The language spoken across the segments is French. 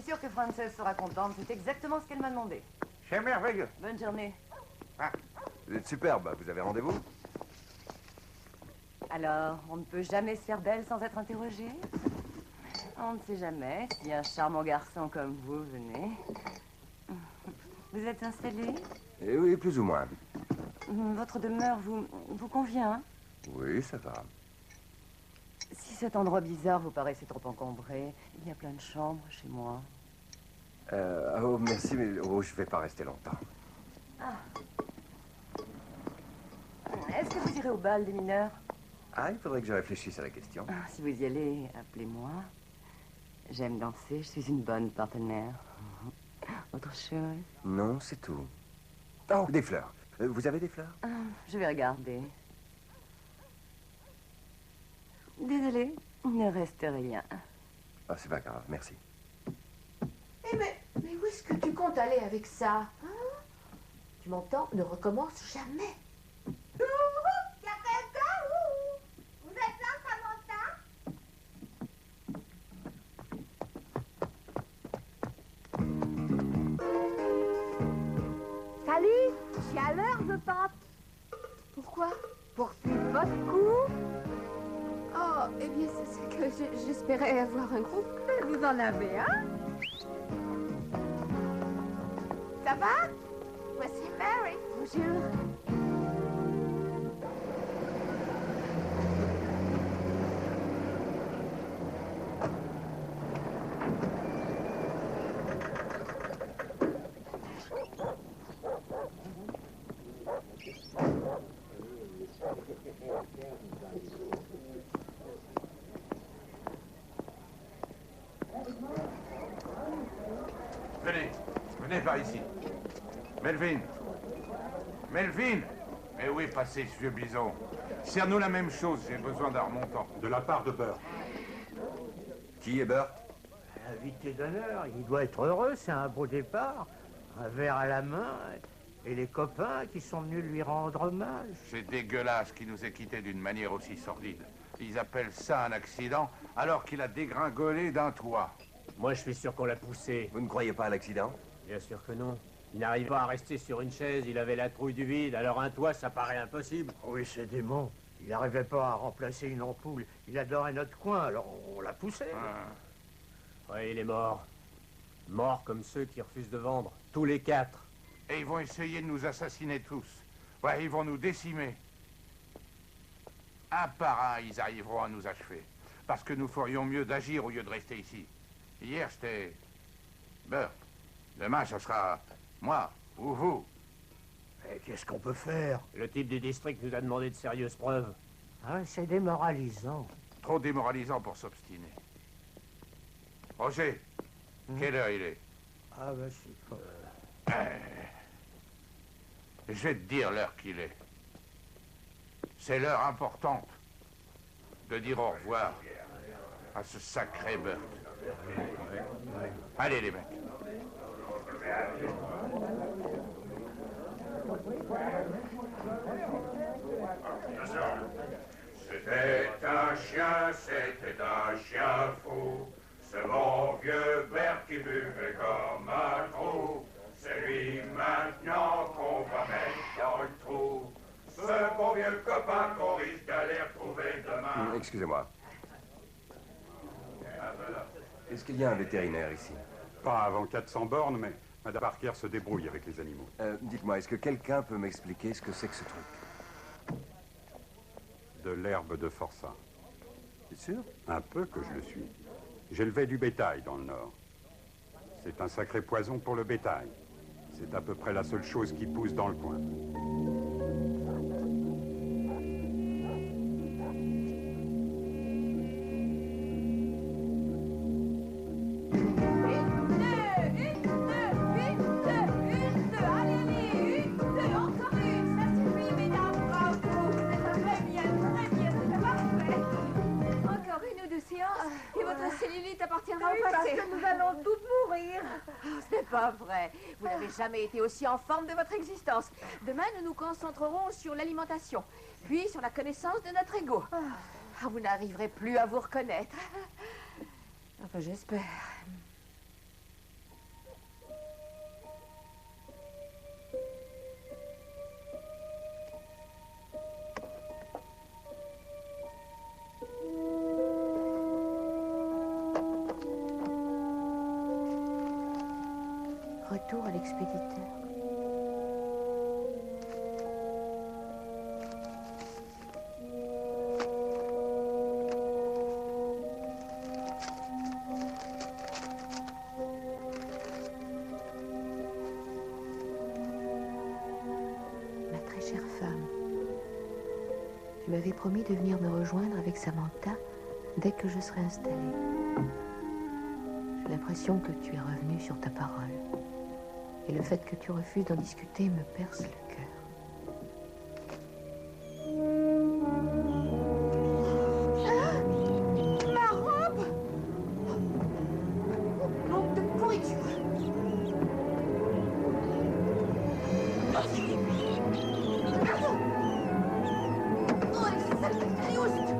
sûre que Frances sera contente. C'est exactement ce qu'elle m'a demandé. C'est merveilleux. Bonne journée. Ah. Vous êtes superbe, vous avez rendez-vous? Alors, on ne peut jamais se faire belle sans être interrogé? On ne sait jamais si un charmant garçon comme vous venez. Vous êtes installé? Eh oui, plus ou moins. Votre demeure vous convient? Oui, ça va. Si cet endroit bizarre vous paraissait trop encombré, il y a plein de chambres chez moi. Oh, merci, mais je vais pas rester longtemps. Ah. Est-ce que vous irez au bal des mineurs? Ah, il faudrait que je réfléchisse à la question. Si vous y allez, appelez-moi. J'aime danser, je suis une bonne partenaire. Autre chose? Non, c'est tout. Oh, des fleurs. Vous avez des fleurs? Je vais regarder. Désolée, il ne reste rien. Ah, c'est pas grave, merci. Eh mais où est-ce que tu comptes aller avec ça, hein? Tu m'entends? Ne recommence jamais. Y'a quelqu'un? Vous êtes là, Samantha? Salut, je suis à l'heure, je pense. Pourquoi? Pour suivre votre cours. Oh, eh bien, c'est que j'espérais avoir un groupe. Vous en avez un? Ça va? Voici Mary. Bonjour. Venez par ici. Melvin. Melvin. Mais où est passé ce vieux bison? Sers-nous la même chose, j'ai besoin d'un remontant. De la part de Burt. Qui est Burt? Invité d'honneur, il doit être heureux, c'est un beau départ. Un verre à la main, et les copains qui sont venus lui rendre hommage. C'est dégueulasse qu'il nous ait quittés d'une manière aussi sordide. Ils appellent ça un accident, alors qu'il a dégringolé d'un toit. Moi, je suis sûr qu'on l'a poussé. Vous ne croyez pas à l'accident? Bien sûr que non. Il n'arrive pas à rester sur une chaise, il avait la trouille du vide, alors un toit, ça paraît impossible. Oui, c'est démon. Il n'arrivait pas à remplacer une ampoule. Il adorait notre coin, alors on l'a poussé. Oui, il est mort. Mort comme ceux qui refusent de vendre. Tous les 4. Et ils vont essayer de nous assassiner tous. Ouais, ils vont nous décimer. Un par un, ils arriveront à nous achever. Parce que nous ferions mieux d'agir au lieu de rester ici. Hier, c'était Burt. Demain, ce sera moi ou vous. Et qu'est-ce qu'on peut faire? Le type du district nous a demandé de sérieuses preuves. Ah, c'est démoralisant. Trop démoralisant pour s'obstiner. Roger, quelle heure il est? Ah, ben, c'est pas... Je vais te dire l'heure qu'il est. C'est l'heure importante de dire au revoir à ce sacré Burt. Allez, les mecs. C'était un chien fou. Ce bon vieux Bert qui buvait comme un trou. C'est lui maintenant qu'on va mettre dans le trou. Ce bon vieux copain qu'on risque d'aller retrouver demain. Excusez-moi. Est-ce qu'il y a un vétérinaire ici? Pas avant 400 bornes, mais Madame Parker se débrouille avec les animaux. Dites-moi, est-ce que quelqu'un peut m'expliquer ce que c'est que ce truc? De l'herbe de forçat. C'est sûr? Un peu que je le suis. J'élevais du bétail dans le Nord. C'est un sacré poison pour le bétail. C'est à peu près la seule chose qui pousse dans le coin. Parce que nous allons toutes mourir. Ce n'est pas vrai. Vous n'avez jamais été aussi en forme de votre existence. Demain, nous nous concentrerons sur l'alimentation, puis sur la connaissance de notre ego. Vous n'arriverez plus à vous reconnaître. Enfin, j'espère. retour à l'expéditeur. Ma très chère femme, tu m'avais promis de venir me rejoindre avec Samantha dès que je serai installée. J'ai l'impression que tu es revenue sur ta parole. Et le fait que tu refuses d'en discuter me perce le cœur. Ma robe! Manque de pourriture! Oh, les sales Caléoste!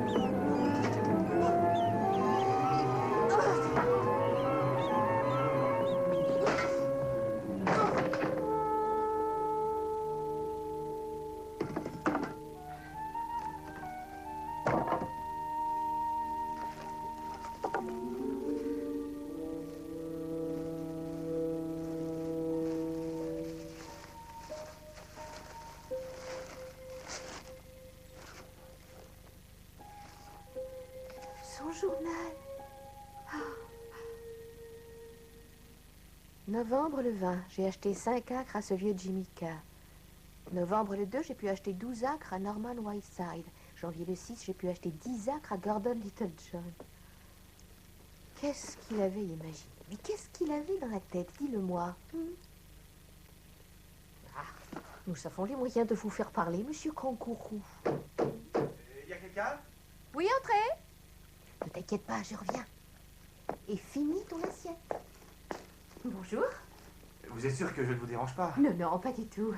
Son journal. Ah. Novembre le 20, j'ai acheté 5 acres à ce vieux Jimmy Carr. Novembre le 2, j'ai pu acheter 12 acres à Norman Whiteside. Janvier le 6, j'ai pu acheter 10 acres à Gordon Littlejohn. Qu'est-ce qu'il avait imaginé? Mais qu'est-ce qu'il avait dans la tête? Dis-le-moi. Ah, nous avons les moyens de vous faire parler, monsieur Cancourou. Y a quelqu'un? Oui, entrez. Ne t'inquiète pas, je reviens. Et finis ton assiette. Bonjour. Vous êtes sûr que je ne vous dérange pas? Non, non, pas du tout.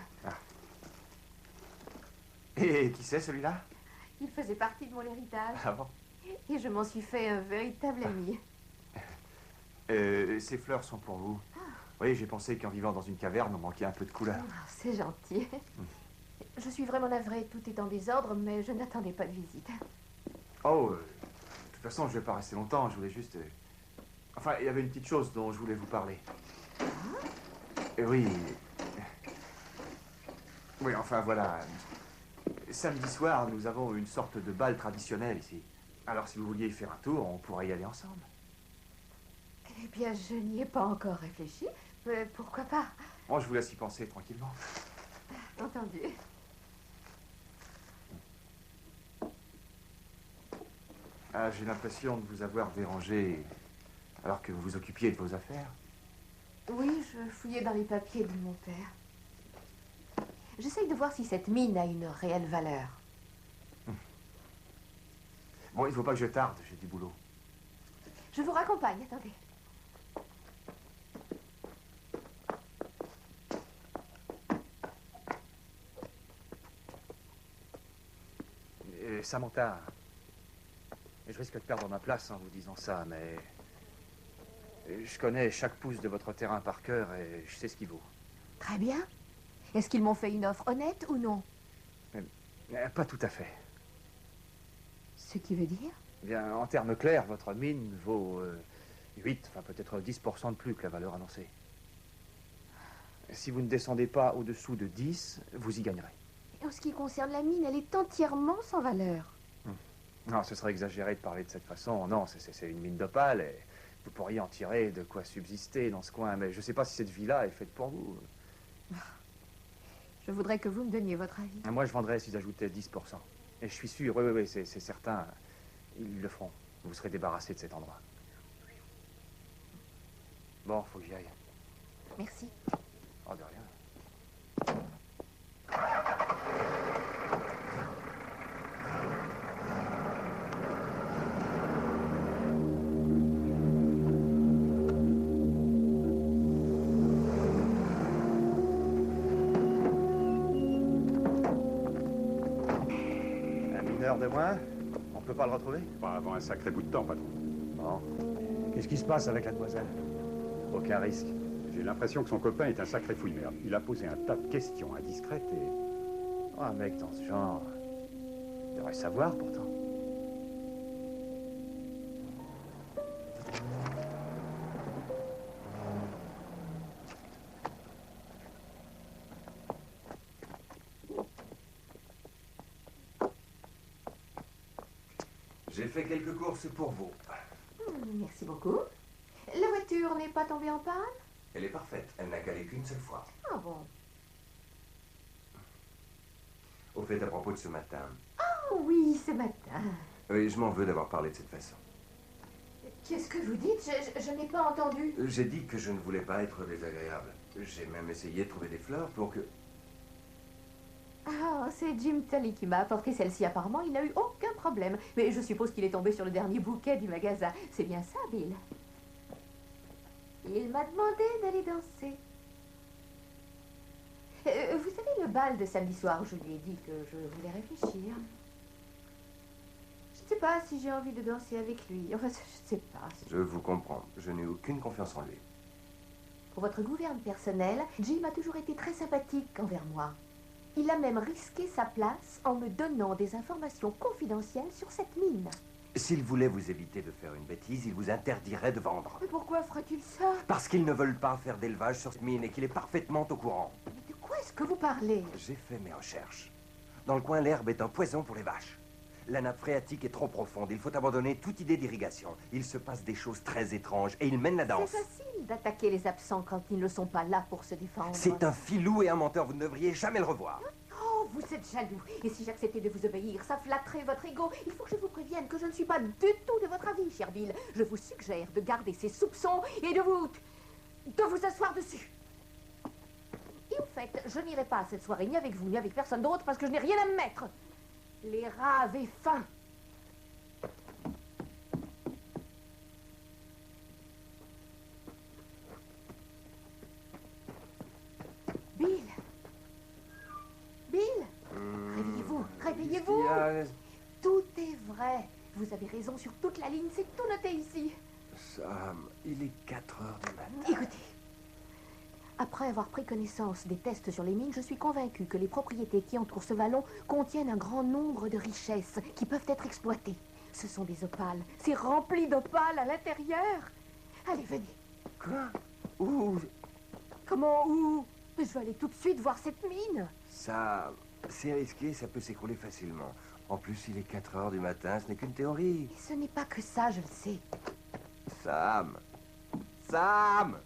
Et qui c'est celui-là? Il faisait partie de mon héritage. Ah bon? Et je m'en suis fait un véritable ami. Ces fleurs sont pour vous. Oui, j'ai pensé qu'en vivant dans une caverne, on manquait un peu de couleur. Oh, c'est gentil. Je suis vraiment navrée, tout est en désordre, mais je n'attendais pas de visite. Oh, de toute façon, je vais pas rester longtemps, je voulais juste... Enfin, il y avait une petite chose dont je voulais vous parler. Oui. Oui, enfin, voilà. Samedi soir, nous avons une sorte de bal traditionnel ici. Alors, si vous vouliez y faire un tour, on pourrait y aller ensemble. Eh bien, je n'y ai pas encore réfléchi. Mais pourquoi pas? Bon, je vous laisse y penser tranquillement. Entendu. Ah, j'ai l'impression de vous avoir dérangé alors que vous vous occupiez de vos affaires. Oui, je fouillais dans les papiers de mon père. J'essaye de voir si cette mine a une réelle valeur. Bon, il ne faut pas que je tarde, j'ai du boulot. Je vous raccompagne, attendez. Samantha, je risque de perdre ma place en vous disant ça, mais je connais chaque pouce de votre terrain par cœur et je sais ce qu'il vaut. Très bien. Est-ce qu'ils m'ont fait une offre honnête ou non? Pas tout à fait. Ce qui veut dire? Bien, en termes clairs, votre mine vaut 8, enfin peut-être 10% de plus que la valeur annoncée. Si vous ne descendez pas au-dessous de 10, vous y gagnerez. En ce qui concerne la mine, elle est entièrement sans valeur. Non, ce serait exagéré de parler de cette façon. Non, c'est une mine d'opale et vous pourriez en tirer de quoi subsister dans ce coin. Mais je ne sais pas si cette vie-là est faite pour vous. Je voudrais que vous me donniez votre avis. Moi, je vendrais si j'ajoutais 10%. Et je suis sûr, oui, c'est certain, ils le feront. Vous serez débarrassé de cet endroit. Bon, faut que j'y aille. Merci. Oh, de rien. De moins, on peut pas le retrouver? Pas avant un sacré bout de temps, patron. Bon, Qu'est-ce qui se passe avec la demoiselle? aucun risque. J'ai l'impression que son copain est un sacré fouille-merde. Il a posé un tas de questions indiscrètes et... Oh, un mec dans ce genre, il devrait savoir pourtant. J'ai fait quelques courses pour vous. Merci beaucoup. La voiture n'est pas tombée en panne? Elle est parfaite. Elle n'a calé qu'une seule fois. Ah bon? Au fait, à propos de ce matin. Oh oui, ce matin. Oui, je m'en veux d'avoir parlé de cette façon. Qu'est-ce que vous dites? Je n'ai pas entendu. J'ai dit que je ne voulais pas être désagréable. J'ai même essayé de trouver des fleurs pour que... Ah, c'est Jim Tully qui m'a apporté celle-ci. Apparemment, il n'a eu aucun problème. Mais je suppose qu'il est tombé sur le dernier bouquet du magasin. C'est bien ça, Bill? Il m'a demandé d'aller danser. Vous savez, le bal de samedi soir, je lui ai dit que je voulais réfléchir. Je ne sais pas si j'ai envie de danser avec lui. Enfin, je ne sais pas. Je vous comprends. Je n'ai aucune confiance en lui. Pour votre gouverne personnelle, Jim a toujours été très sympathique envers moi. Il a même risqué sa place en me donnant des informations confidentielles sur cette mine. S'il voulait vous éviter de faire une bêtise, il vous interdirait de vendre. Mais pourquoi ferait-il ça? Parce qu'ils ne veulent pas faire d'élevage sur cette mine et qu'il est parfaitement au courant. Mais de quoi est-ce que vous parlez? J'ai fait mes recherches. Dans le coin, l'herbe est un poison pour les vaches. La nappe phréatique est trop profonde. Il faut abandonner toute idée d'irrigation. Il se passe des choses très étranges et il mène la danse. C'est facile d'attaquer les absents quand ils ne sont pas là pour se défendre. C'est un filou et un menteur. Vous ne devriez jamais le revoir. Oh, vous êtes jaloux. Et si j'acceptais de vous obéir, ça flatterait votre ego. Il faut que je vous prévienne que je ne suis pas du tout de votre avis, cher Bill. Je vous suggère de garder ces soupçons et de vous asseoir dessus. Et au fait, je n'irai pas à cette soirée ni avec vous, ni avec personne d'autre parce que je n'ai rien à me mettre. Les rats avaient faim. Bill. Bill. Réveillez-vous, réveillez-vous. Tout est vrai. Vous avez raison sur toute la ligne, c'est tout noté ici. Sam, il est 4 heures du matin. Écoutez. Après avoir pris connaissance des tests sur les mines, je suis convaincue que les propriétés qui entourent ce vallon contiennent un grand nombre de richesses qui peuvent être exploitées. Ce sont des opales. C'est rempli d'opales à l'intérieur. Allez, venez. Quoi? Où? Comment où? Je veux aller tout de suite voir cette mine. Ça, c'est risqué, ça peut s'écrouler facilement. En plus, il est 4 heures du matin, ce n'est qu'une théorie. Et ce n'est pas que ça, je le sais. Sam! Sam!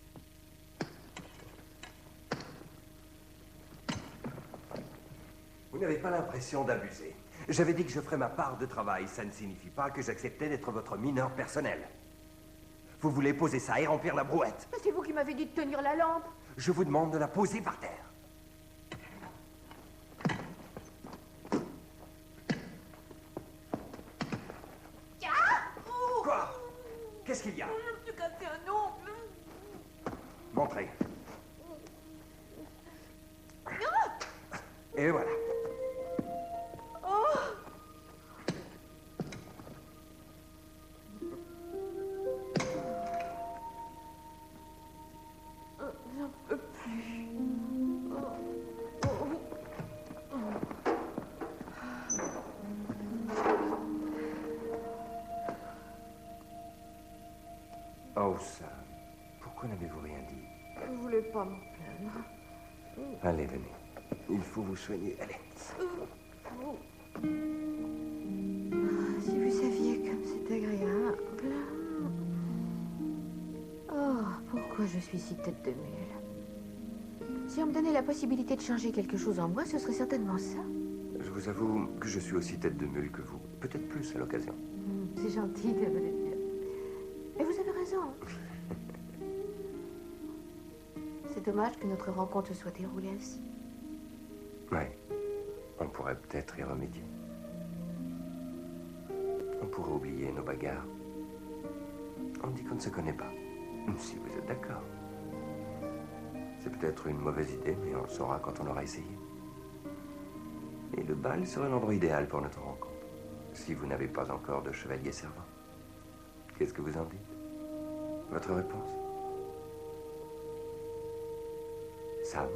Vous n'avez pas l'impression d'abuser. J'avais dit que je ferais ma part de travail. Ça ne signifie pas que j'acceptais d'être votre mineur personnel. Vous voulez poser ça et remplir la brouette. Mais c'est vous qui m'avez dit de tenir la lampe. Je vous demande de la poser par terre. Quoi? Qu'est-ce qu'il y a? Je me suis cassé un ongle. Montrez. Et voilà. J'en peux plus. Oh, Sam, pourquoi n'avez-vous rien dit? Je ne voulais pas m'en plaindre. Allez, venez. Il faut vous soigner. Allez. Si vous saviez comme c'est agréable. Oh, pourquoi je suis si tête de mule? Si on me donnait la possibilité de changer quelque chose en moi, ce serait certainement ça. Je vous avoue que je suis aussi tête de mule que vous. Peut-être plus à l'occasion. C'est gentil de me le dire. Et vous avez raison. C'est dommage que notre rencontre soit déroulée ainsi. Oui. On pourrait peut-être y remédier. On pourrait oublier nos bagarres. On dit qu'on ne se connaît pas. Si vous êtes d'accord. C'est peut-être une mauvaise idée, mais on le saura quand on aura essayé. Et le bal serait l'endroit idéal pour notre rencontre. Si vous n'avez pas encore de chevalier servant. Qu'est-ce que vous en dites? Votre réponse? Sam?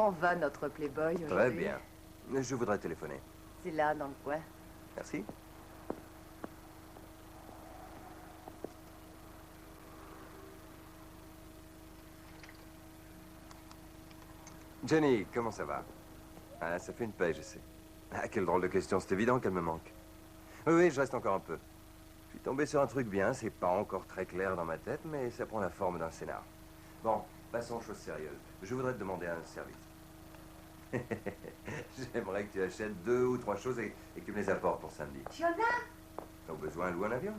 Comment va notre playboy aujourd'hui? Très bien. Je voudrais téléphoner. C'est là, dans le coin. Merci. Jenny, comment ça va? Ah, ça fait une paix, je sais. Ah, quelle drôle de question, c'est évident qu'elle me manque. Oui, oui, je reste encore un peu. Je suis tombé sur un truc bien, c'est pas encore très clair dans ma tête, mais ça prend la forme d'un scénar. Bon, passons aux choses sérieuses. Je voudrais te demander un service. J'aimerais que tu achètes 2 ou 3 choses et que tu me les apportes pour samedi. Fiona, Au besoin, loue un avion.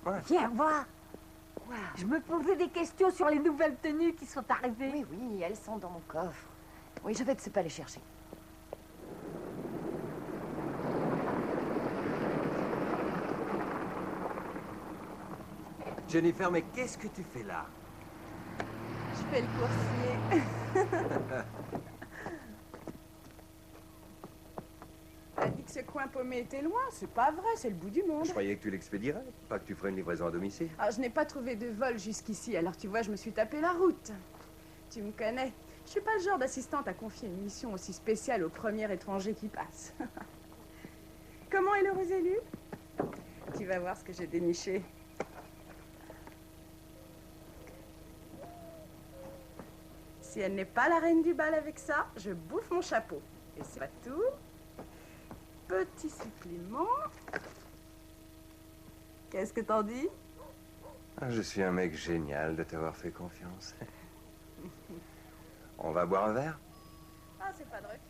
Ouais. viens voir. Wow. Je me posais des questions sur les nouvelles tenues qui sont arrivées. Oui, oui, elles sont dans mon coffre. Oui, je vais te pas les chercher. Jennifer, mais qu'est-ce que tu fais là? Je fais le coursier. T'as dit que ce coin paumé était loin. C'est pas vrai, c'est le bout du monde. Je croyais que tu l'expédierais, pas que tu ferais une livraison à domicile. Alors, je n'ai pas trouvé de vol jusqu'ici, alors tu vois, je me suis tapé la route. Tu me connais. Je suis pas le genre d'assistante à confier une mission aussi spéciale au premier étranger qui passe. Comment est l'heureux élu? Tu vas voir ce que j'ai déniché. Si elle n'est pas la reine du bal avec ça, je bouffe mon chapeau. Et c'est pas tout. Petit supplément. Qu'est-ce que t'en dis? Ah, je suis un mec génial de t'avoir fait confiance. On va boire un verre? Ah, c'est pas de refus.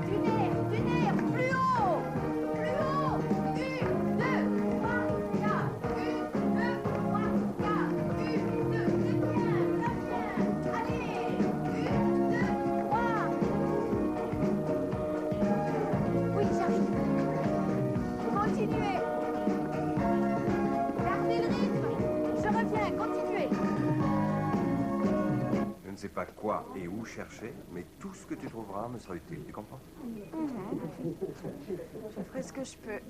Du nerf, plus haut. Plus haut. 1, 2, 3, 4. 1, 2, 3, 4. 1, 2, c'est bien, très bien. Allez, 1, 2, 3. Oui, j'arrive. Continuez. Gardez le rythme. Je reviens, continuez. Je ne sais pas quoi et où chercher, mais tout ce que tu trouveras me sera utile, tu comprends? Je ferai ce que je peux.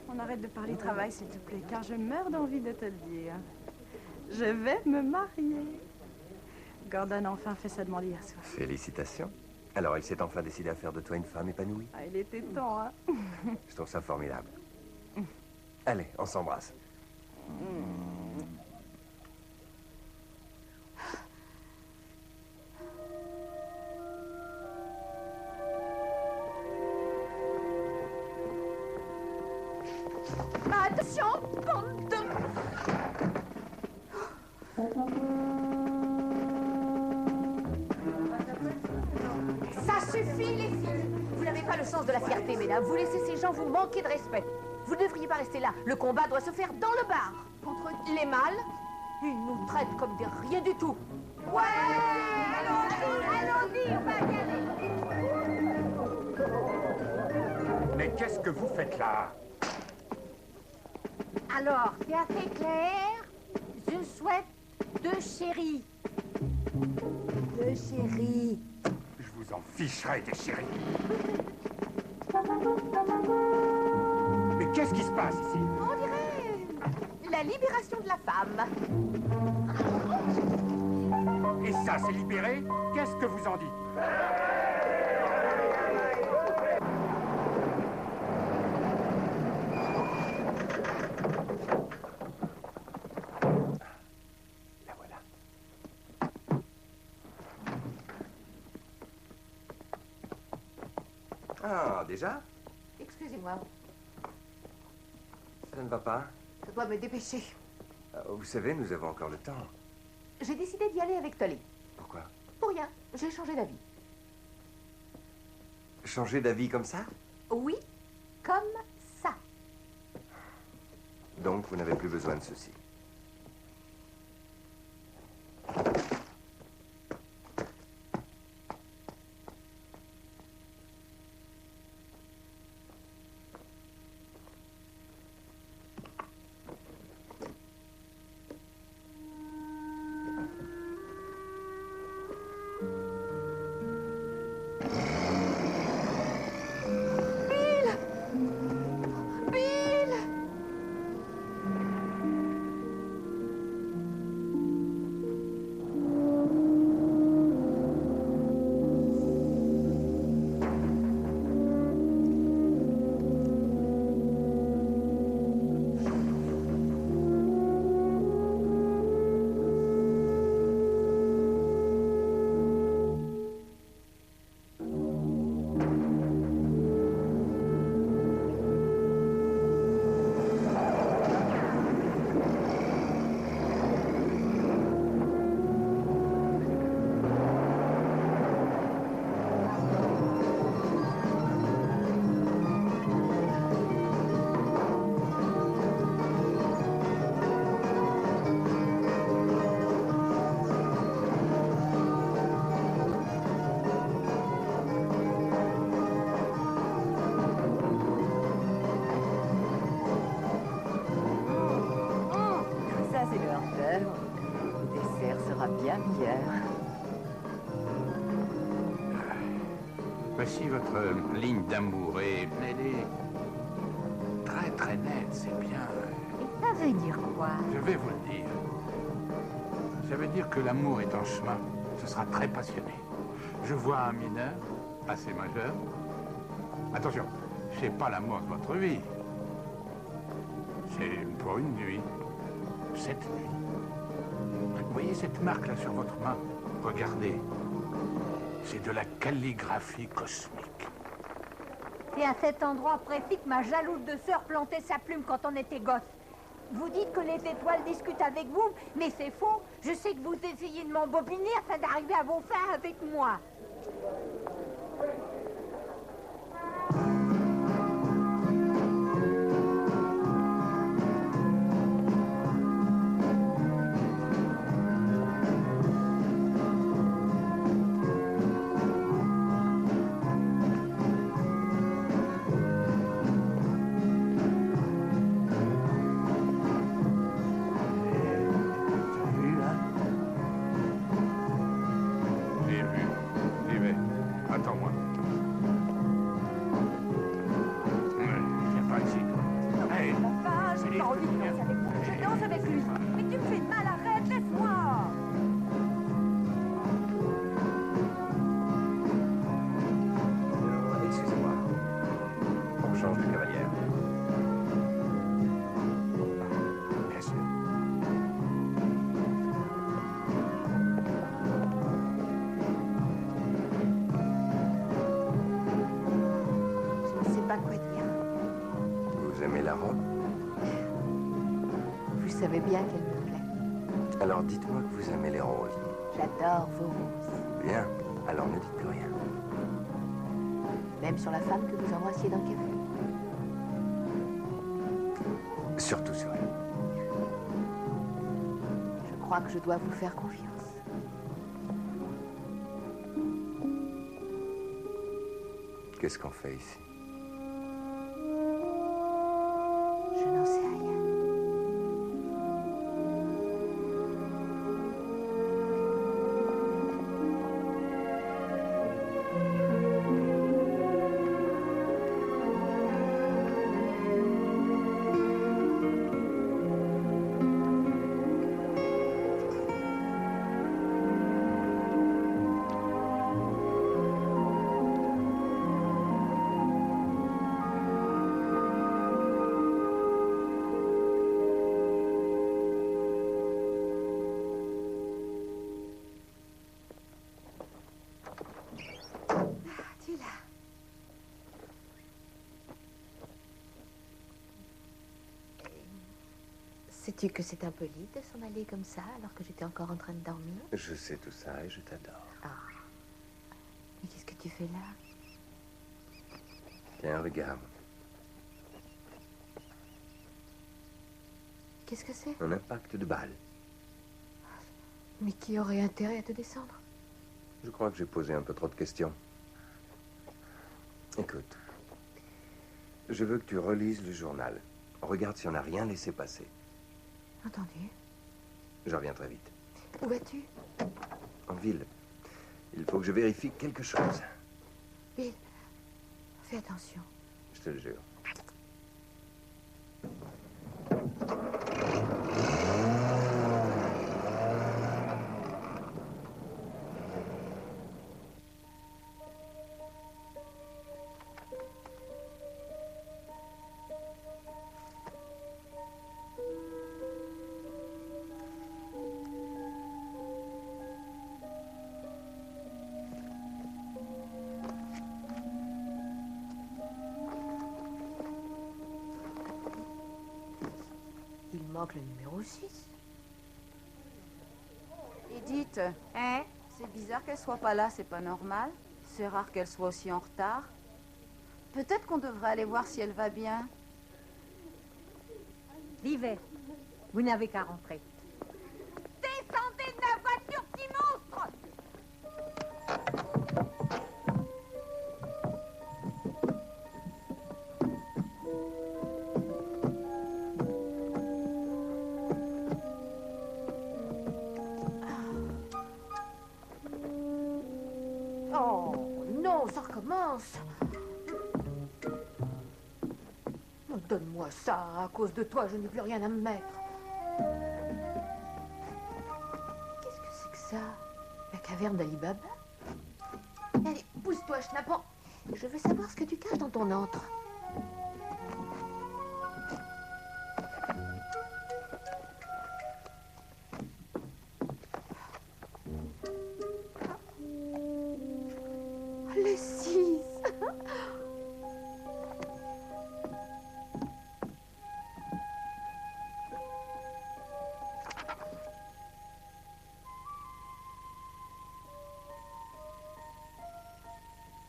On arrête de parler travail, s'il te plaît, car je meurs d'envie de te le dire. Je vais me marier. Gordon a enfin fait sa demande hier soir. Félicitations. Alors, il s'est enfin décidé à faire de toi une femme épanouie. Ah, il était temps, hein? Je trouve ça formidable. Allez, on s'embrasse. Attention, bande de... Ça suffit, les filles. Vous n'avez pas le sens de la fierté, mesdames. Vous laissez ces gens vous manquer de respect. Vous ne devriez pas rester là. Le combat doit se faire dans le bar. Contre les mâles, ils nous traitent comme des rien du tout. Ouais! Allons-y, on va y aller. Mais qu'est-ce que vous faites là? Alors, c'est assez clair. Je souhaite 2 chéris. 2 chéris. Je vous en ficherai des chéris. Mais qu'est-ce qui se passe ici? On dirait la libération de la femme. Et ça, c'est libéré? Qu'est-ce que vous en dites? La voilà. Ah, déjà? Excusez-moi, Ça ne va pas? je dois me dépêcher. Vous savez, nous avons encore le temps. J'ai décidé d'y aller avec Tolly. Pourquoi? Pour rien, j'ai changé d'avis. Changer d'avis comme ça? Oui, comme ça. Donc, vous n'avez plus besoin de ceci. bien meilleur. Voici votre ligne d'amour et elle est très très nette, c'est bien. Et ça veut dire quoi? Je vais vous le dire. Ça veut dire que l'amour est en chemin. Ce sera très passionné. Je vois un mineur, assez majeur. Attention, c'est pas l'amour de votre vie. C'est pour une nuit. Cette nuit. Vous voyez cette marque là sur votre main? Regardez. C'est de la calligraphie cosmique. C'est à cet endroit précis que ma jalouse de sœur plantait sa plume quand on était gosse. Vous dites que les étoiles discutent avec vous, mais c'est faux. Je sais que vous essayez de m'embobiner afin d'arriver à vos fins avec moi. J'ai vu. J'y vais. Attends-moi. Viens pas ici. Hey, Enfin, j'ai pas envie de danser avec vous. Je danse avec lui. Mais tu me fais de mal, arrête, laisse-moi. Excusez-moi. On change de cavalière. Bien sûr. Je ne sais pas quoi dire. Vous aimez la robe? Vous savez bien qu'elle me plaît. Alors dites-moi que vous aimez les roses. J'adore vos roses. Bien. Alors ne dites plus rien. Même sur la femme que vous embrassiez dans le café. Surtout sur elle. Je crois que je dois vous faire confiance. Qu'est-ce qu'on fait ici? Je n'en sais rien. Tu là. Sais-tu que c'est un peu libre de s'en aller comme ça alors que j'étais encore en train de dormir? Je sais tout ça et je t'adore. Ah. Mais qu'est-ce que tu fais là? Tiens, regarde. Qu'est-ce que c'est? Un impact de balle. Mais qui aurait intérêt à te descendre? Je crois que j'ai posé un peu trop de questions. Écoute. Je veux que tu relises le journal. Regarde si on n'a rien laissé passer. Entendu. Je reviens très vite. Où vas-tu? En ville. Il faut que je vérifie quelque chose. Bill, fais attention. Je te le jure. Il manque le numéro 6. Edith, Hein? c'est bizarre qu'elle soit pas là, c'est pas normal. C'est rare qu'elle soit aussi en retard. Peut-être qu'on devrait aller voir si elle va bien. Vivez. Vous n'avez qu'à rentrer. Descendez de la voiture, petit monstre! chance. Oh, donne-moi ça. À cause de toi, je n'ai plus rien à me mettre. Qu'est-ce que c'est que ça? La caverne d'Ali Baba? Allez, pousse-toi, Schnappant. Je veux savoir ce que tu caches dans ton antre. Le 6.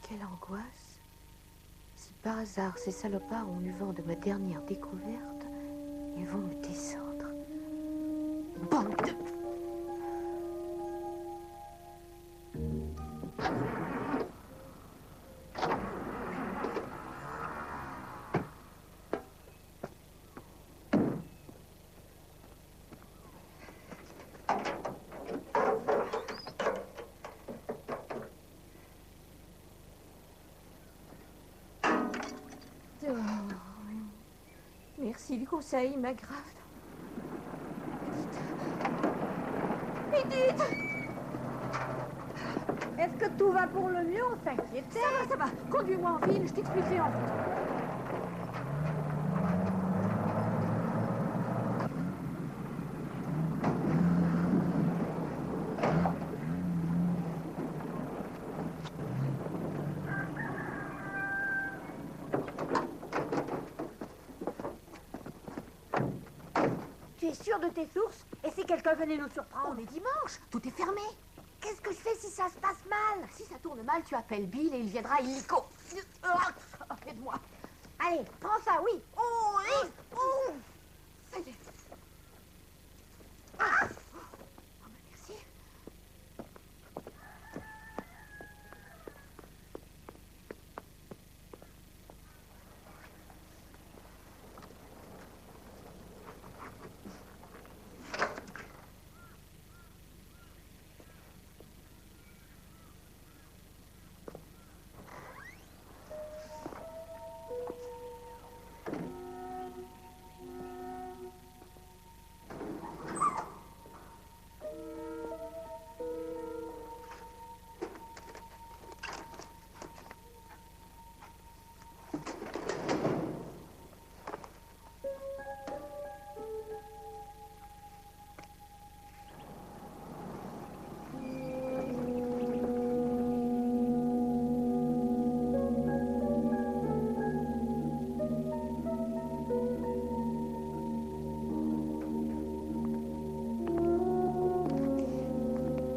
Quelle angoisse. Si par hasard ces salopards ont eu vent de ma dernière découverte, ils vont me descendre. Bande de... Merci du conseil, ma grave. Edith! Est-ce que tout va pour le mieux? On s'inquiétait. Ça va. Conduis-moi en ville, je t'expliquerai en route. Tu es sûr de tes sources? Et si quelqu'un venait nous surprendre? On est dimanche, tout est fermé. Qu'est-ce que je fais si ça se passe mal? Si ça tourne mal, tu appelles Bill et il viendra illico. Aide-moi. Allez, prends ça, oui. Oh, oui. Oh. Ça y est. Ah. Oh, ben merci.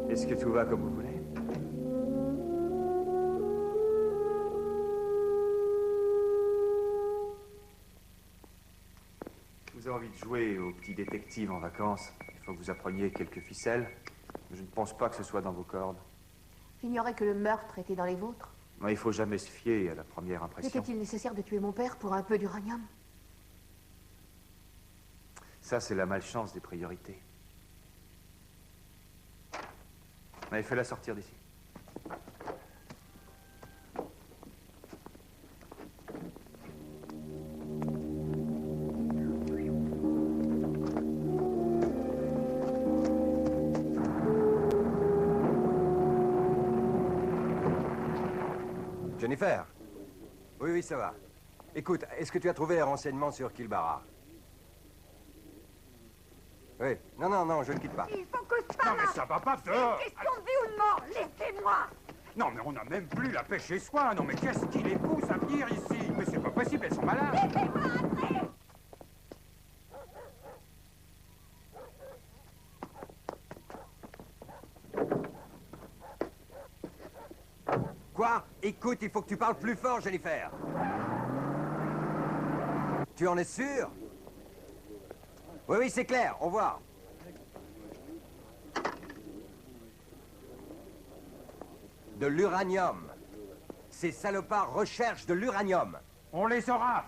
Est-ce que tout va comme vous voulez? Vous avez envie de jouer au petit détective en vacances? Il faut que vous appreniez quelques ficelles. Je ne pense pas que ce soit dans vos cordes. J'ignorais que le meurtre était dans les vôtres. Non, il faut jamais se fier à la première impression. Était-il nécessaire de tuer mon père pour un peu d'uranium? Ça, c'est la malchance des priorités. Mais fais-la sortir d'ici. Jennifer? Oui, oui, ça va. Écoute, est-ce que tu as trouvé les renseignements sur Kilbara? Oui. Non, non, non, je ne quitte pas. Il faut que je Non, mais ça va pas, dehors! C'est une question de vie ou de mort. Laissez-moi. Non, mais on n'a même plus la paix chez soi. Non, mais qu'est-ce qui les pousse à venir ici? Mais c'est pas possible, elles sont malades. Laissez-moi entrer. Quoi? Écoute, il faut que tu parles plus fort, Jennifer. Tu en es sûr? Oui, oui, c'est clair. Au revoir. De l'uranium. Ces salopards recherchent de l'uranium. On les aura.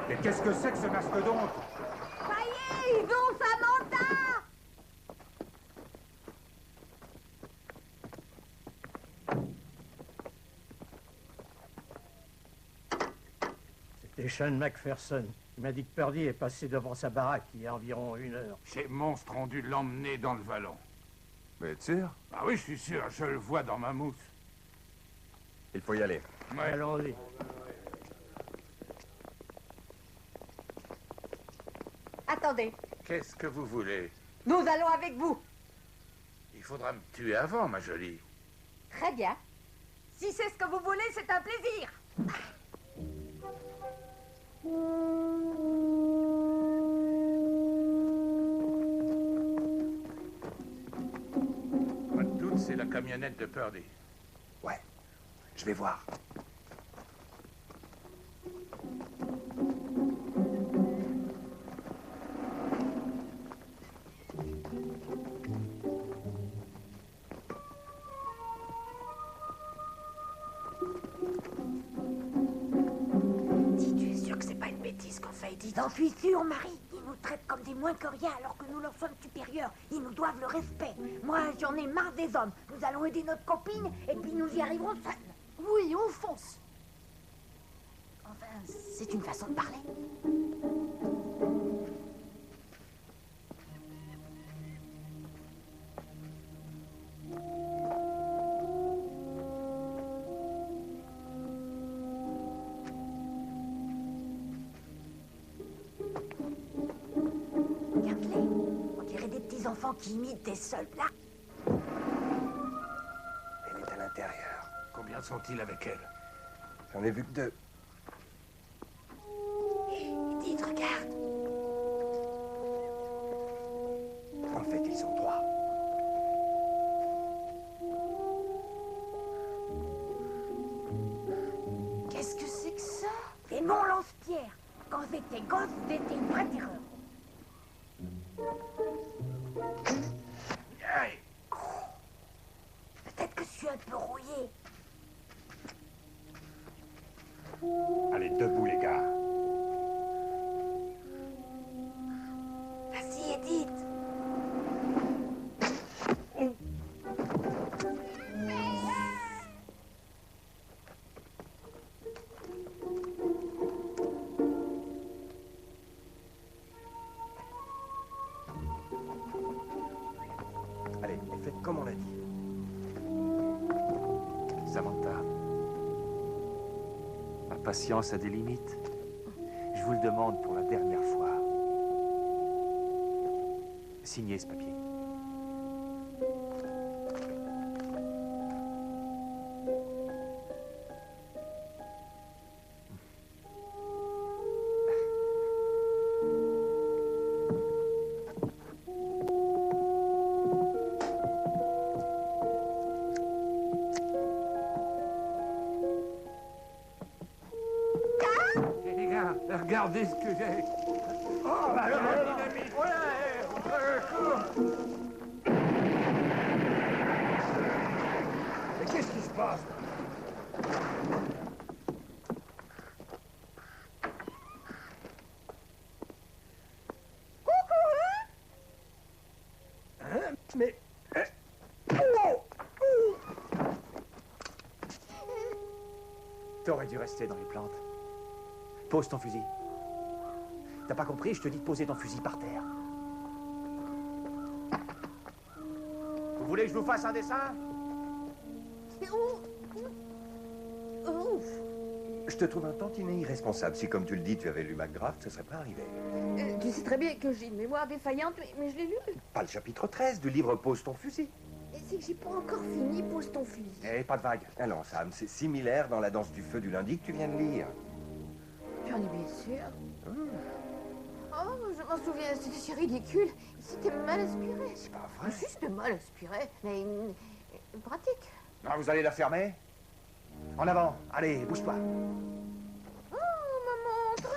Mais qu'est-ce que c'est que ce mastodonte? Ça y C'est Sean McPherson. Il m'a dit que Purdy est passé devant sa baraque il y a environ 1 heure. Ces monstres ont dû l'emmener dans le vallon. Mais êtes sûr? Ah oui, je suis sûr, je le vois dans ma mousse. Il faut y aller. Ouais. Allons-y. Attendez, Qu'est-ce que vous voulez? nous allons avec vous. Il faudra me tuer avant, ma jolie. Très bien. Si c'est ce que vous voulez, c'est un plaisir. Pas de doute, c'est la camionnette de Purdy. Ouais, je vais voir. Si tu es sûr que c'est pas une bêtise qu'on fait, dis. J'en suis sûr, Marie. Ils nous traitent comme des moins que rien alors que nous leur sommes supérieurs. Ils nous doivent le respect. Moi, j'en ai marre des hommes. Nous allons aider notre copine et puis nous y arriverons seuls. Oui, on fonce. Enfin, c'est une façon de parler. Regarde-les. On dirait des petits enfants qui imitent des soldats. Elle est à l'intérieur. Combien sont-ils avec elle? J'en ai vu que 2. Dites, regarde. En fait, ils sont 3. Qu'est-ce que c'est que ça? Des noms lance-pierre. Quand j'étais gosse, c'était une vraie terreur. Aïe. Peut-être que je suis un peu rouillé. Allez, debout, les gars. Vas-y, Edith. Allez, faites comme on l'a dit. Samantha, ma patience a des limites. Je vous le demande pour la dernière fois. Signez ce papier. Les gars, regardez ce que j'ai. Oh, la dynamite. Mais qu'est-ce qui se passe? Hein? Mais... T'aurais dû rester dans les plantes. Pose ton fusil. T'as pas compris? Je te dis de poser ton fusil par terre. Vous voulez que je vous fasse un dessin? Ouf. Je te trouve un tantinet irresponsable. Si, comme tu le dis, tu avais lu McGrath, ce serait pas arrivé. Tu sais très bien que j'ai une mémoire défaillante, mais je l'ai lu. Pas le chapitre 13 du livre Pose ton fusil. Et c'est que j'ai pas encore fini, pose ton fusil. Eh, pas de vague. Alors, Sam, c'est similaire dans La danse du feu du lundi que tu viens de lire. J'en ai bien sûr. Oh, je m'en souviens, c'était si ridicule. C'était mal inspiré. C'est pas vrai. Si, c'était mal inspiré, mais pratique. Ah, vous allez la fermer? En avant. Allez, bouge-toi. Oh, ma montre.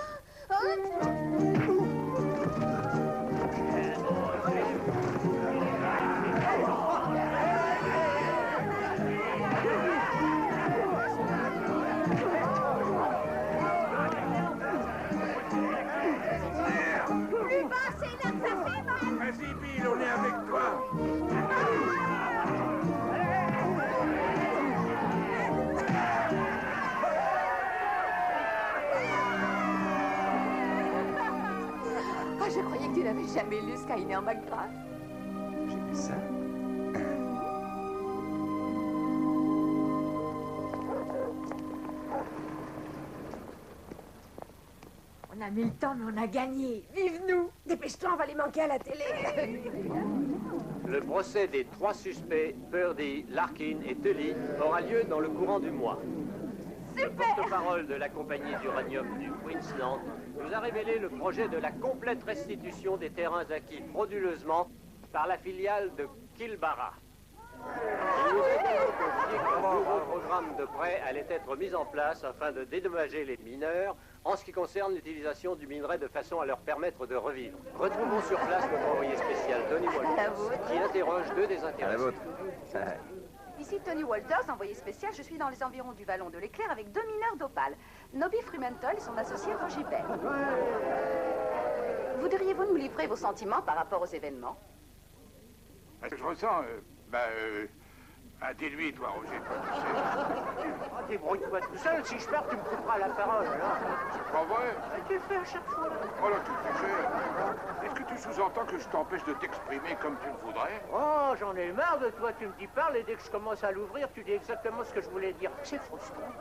Plus bas, c'est là que ça fait mal. Vas-y, Bill, on est avec toi. n'avais jamais lu Skyner McGrath. J'ai vu ça. On a mis le temps, mais on a gagné. Vive nous! Dépêche-toi, on va les manquer à la télé. Le procès des 3 suspects, Purdy, Larkin et Tully, aura lieu dans le courant du mois. Le porte-parole de la compagnie d'uranium du Queensland nous a révélé le projet de la complète restitution des terrains acquis frauduleusement par la filiale de Kilbarra. Il nous a également confié qu'un nouveau programme de prêt allait être mis en place afin de dédommager les mineurs en ce qui concerne l'utilisation du minerai de façon à leur permettre de revivre. Retrouvons sur place notre envoyé spécial Tony Walters qui interroge 2 des intéressés. À la vôtre. Ici Tony Walters, envoyé spécial. Je suis dans les environs du Vallon de l'Éclair avec 2 mineurs d'Opale, Nobby Fremantle et son associé Roger Bell. Voudriez-vous nous livrer vos sentiments par rapport aux événements? Ce que je ressens, dis-lui, toi, Roger. Oh, débrouille-toi tout seul. Si je perds, tu me couperas la parole. Hein. C'est pas vrai. Tu le fais à chaque fois. Oh là, tu fais cher. Est-ce que tu sous-entends que je t'empêche de t'exprimer comme tu le voudrais? Oh, j'en ai marre de toi. Tu me dis parle et dès que je commence à l'ouvrir, tu dis exactement ce que je voulais dire. C'est frustrant.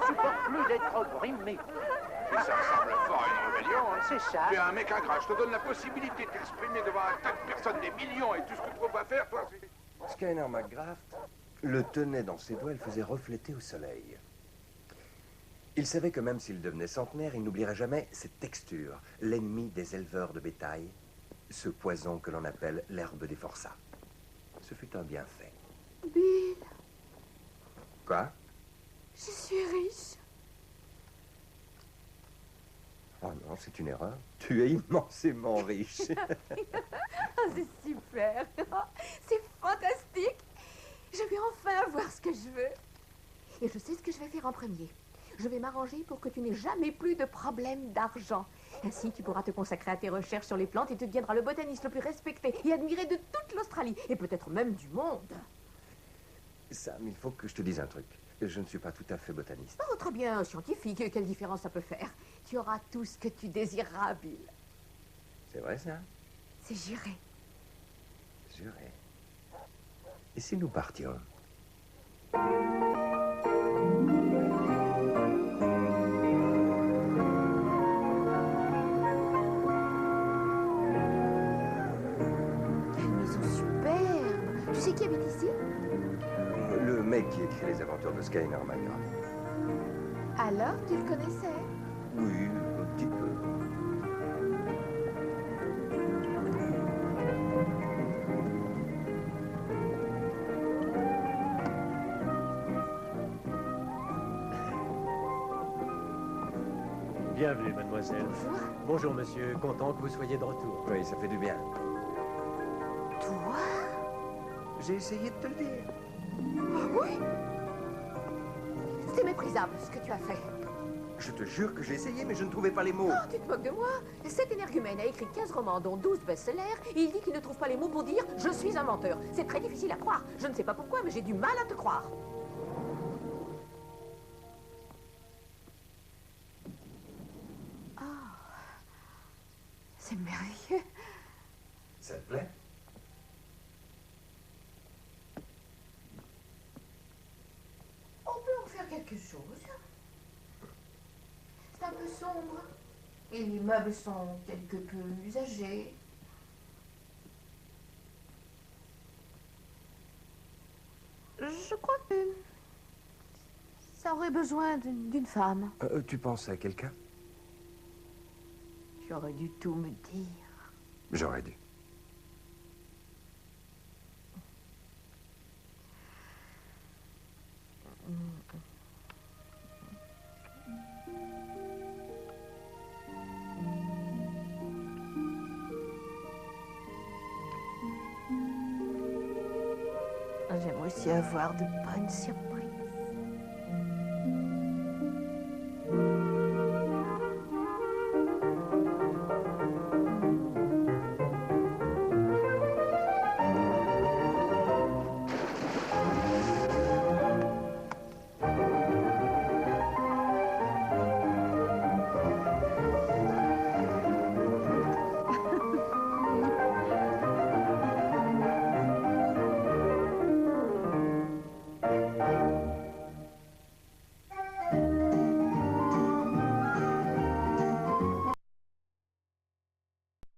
Je supporte plus d'être brimé. Mais ça ressemble fort à une rébellion, hein. C'est ça. Tu es un mec ingrat. Je te donne la possibilité de t'exprimer devant un tas de personnes, des millions, et tout ce que tu vas faire, toi, c'est... Skyner McGrath le tenait dans ses doigts et le faisait refléter au soleil. Il savait que même s'il devenait centenaire, il n'oublierait jamais cette texture, l'ennemi des éleveurs de bétail, ce poison que l'on appelle l'herbe des forçats. Ce fut un bienfait. Bill, Quoi? je suis riche. Oh non, c'est une erreur. Tu es immensément riche. Oh, c'est super. C'est fantastique. Je vais enfin avoir ce que je veux. Et je sais ce que je vais faire en premier. Je vais m'arranger pour que tu n'aies jamais plus de problème d'argent. Ainsi, tu pourras te consacrer à tes recherches sur les plantes et tu deviendras le botaniste le plus respecté et admiré de toute l'Australie, et peut-être même du monde. Sam, il faut que je te dise un truc. Je ne suis pas tout à fait botaniste. Oh, très bien, scientifique. Quelle différence ça peut faire? Tu auras tout ce que tu désireras, Bill. C'est vrai, ça? C'est juré. Juré. Et si nous partions? Quelle maison superbe. Tu sais qui habite ici? Le mec qui écrit les aventures de Skyner McGrath. Alors, tu le connaissais? Oui, un petit peu. Bienvenue, mademoiselle. Bonjour. Bonjour, monsieur. Content que vous soyez de retour. Oui, ça fait du bien. Toi? J'ai essayé de te le dire. Oui? C'est méprisable ce que tu as fait. Je te jure que j'ai essayé, mais je ne trouvais pas les mots. Oh, tu te moques de moi? Cet énergumène a écrit 15 romans, dont 12 best-sellers, et il dit qu'il ne trouve pas les mots pour dire « Je suis un menteur ». C'est très difficile à croire. Je ne sais pas pourquoi, mais j'ai du mal à te croire. Oh. C'est merveilleux. Ça te plaît? On peut en faire quelque chose. C'est un peu sombre. Et les meubles sont quelque peu usagés. Je crois que ça aurait besoin d'une femme. Tu penses à quelqu'un? Tu aurais dû tout me dire. J'aurais dû. J'aime aussi avoir de bonnes surprises.